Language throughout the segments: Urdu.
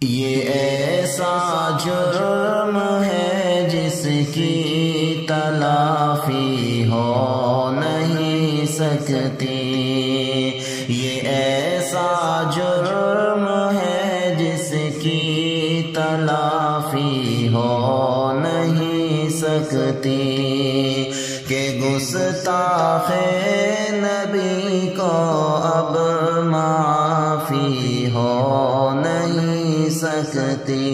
یہ ایسا جرم ہے جس کی تلافی ہو نہیں سکتی، یہ ایسا جرم ہے جس کی تلافی ہو نہیں سکتی، کہ گستاخ نبی کو اب معافی ہو نہیں سکتی،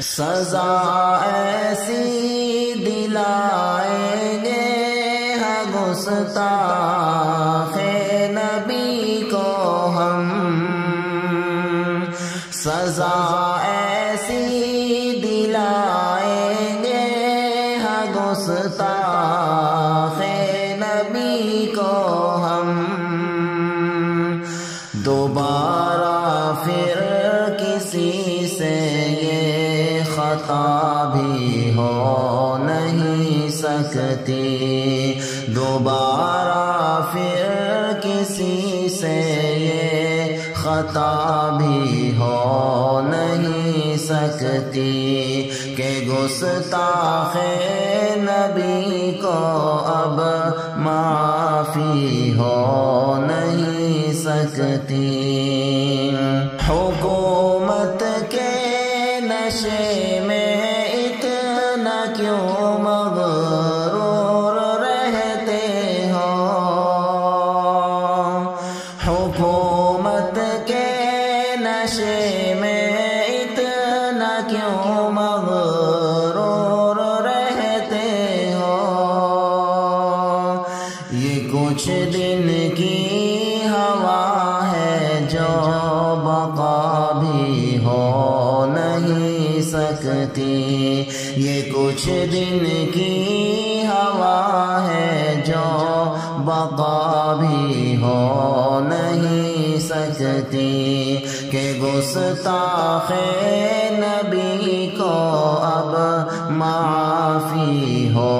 سزا ایسی دلائیں گے ہاں گستاخ نبی کو ہم، سزا ایسی دلائیں گے ہاں گستاخ نبی کو ہم، دوبارہ پھر کسی سے یہ خطا بھی ہو نہیں سکتی، دوبارہ پھر کسی سے یہ خطا بھی ہو نہیں سکتی، کہ گستاخ نبی کو اب معافی ہو نہیں سکتی، حکومت کے نشے میں اتنا کیوں مغرور رہتے ہو، حکومت کے نشے میں اتنا کیوں مغرور رہتے ہو، یہ کچھ دن کی ہوا ہے جو بقا بھی ہو نہیں سکتی، یہ کچھ دن کی ہوا ہے جو بقا بھی ہو نہیں سکتی، کہ گستاخ نبی کو اب معافی ہو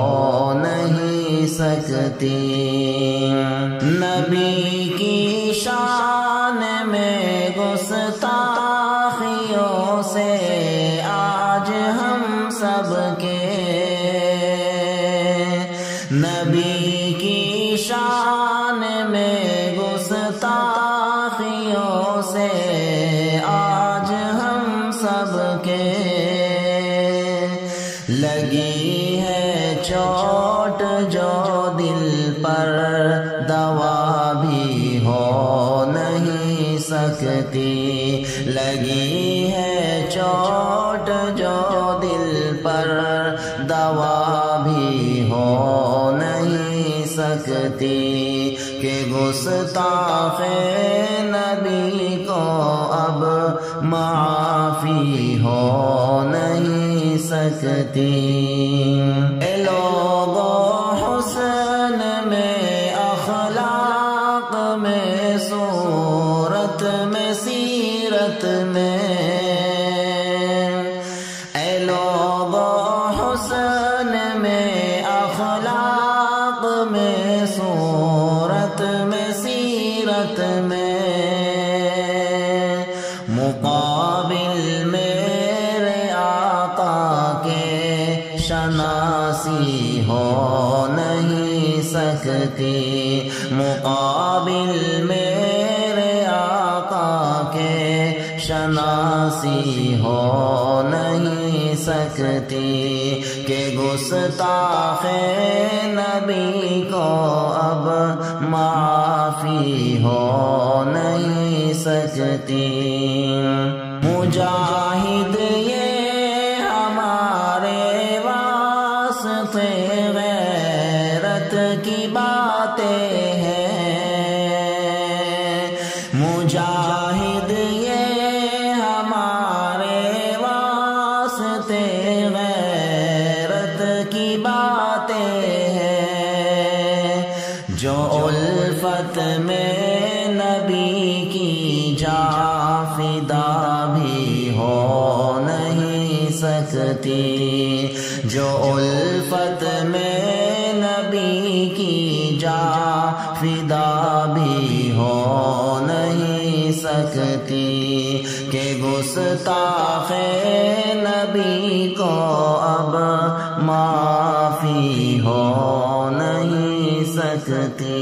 نہیں سکتی، نبی کی شان میں گستاخیوں سے آج ہم سب کے، نبی کی شان میں گستاخیوں سے آج ہم سب کے، لگی ہے چوٹ جو دل پر دوا بھی ہو نہیں سکتی، لگی ہے چوٹ جو دل پر دوا بھی ہو نہیں سکتی، کہ گستاخ نبی کو اب معافی ہو نہیں سکتی، اے لوگو حسن میں اخلاق میں صورت میں سیرت میں، اے لوگو حسن میں اخلاق میں صورت میں سیرت میں، مقابل میرے آقا کے شناسی ہو نہیں سکتی، مقابل میرے آقا کے شناسی ہو نہیں سکتی، کہ گستاخ نبی کو اب معافی ہو نہیں سکتی، مجاہد یہ ہمارے واسطے غیرت کی باتیں ہیں، مجاہد یہ ہمارے واسطے غیرت کی باتیں ہیں، جو الفت میں نبی کی جا فدا بھی ہو نہیں سکتی، جو الفت میں نبی کی جا فدا بھی ہو نہیں سکتی، کہ گستاخ نبی کو اب معافی ہو نہیں سکتی۔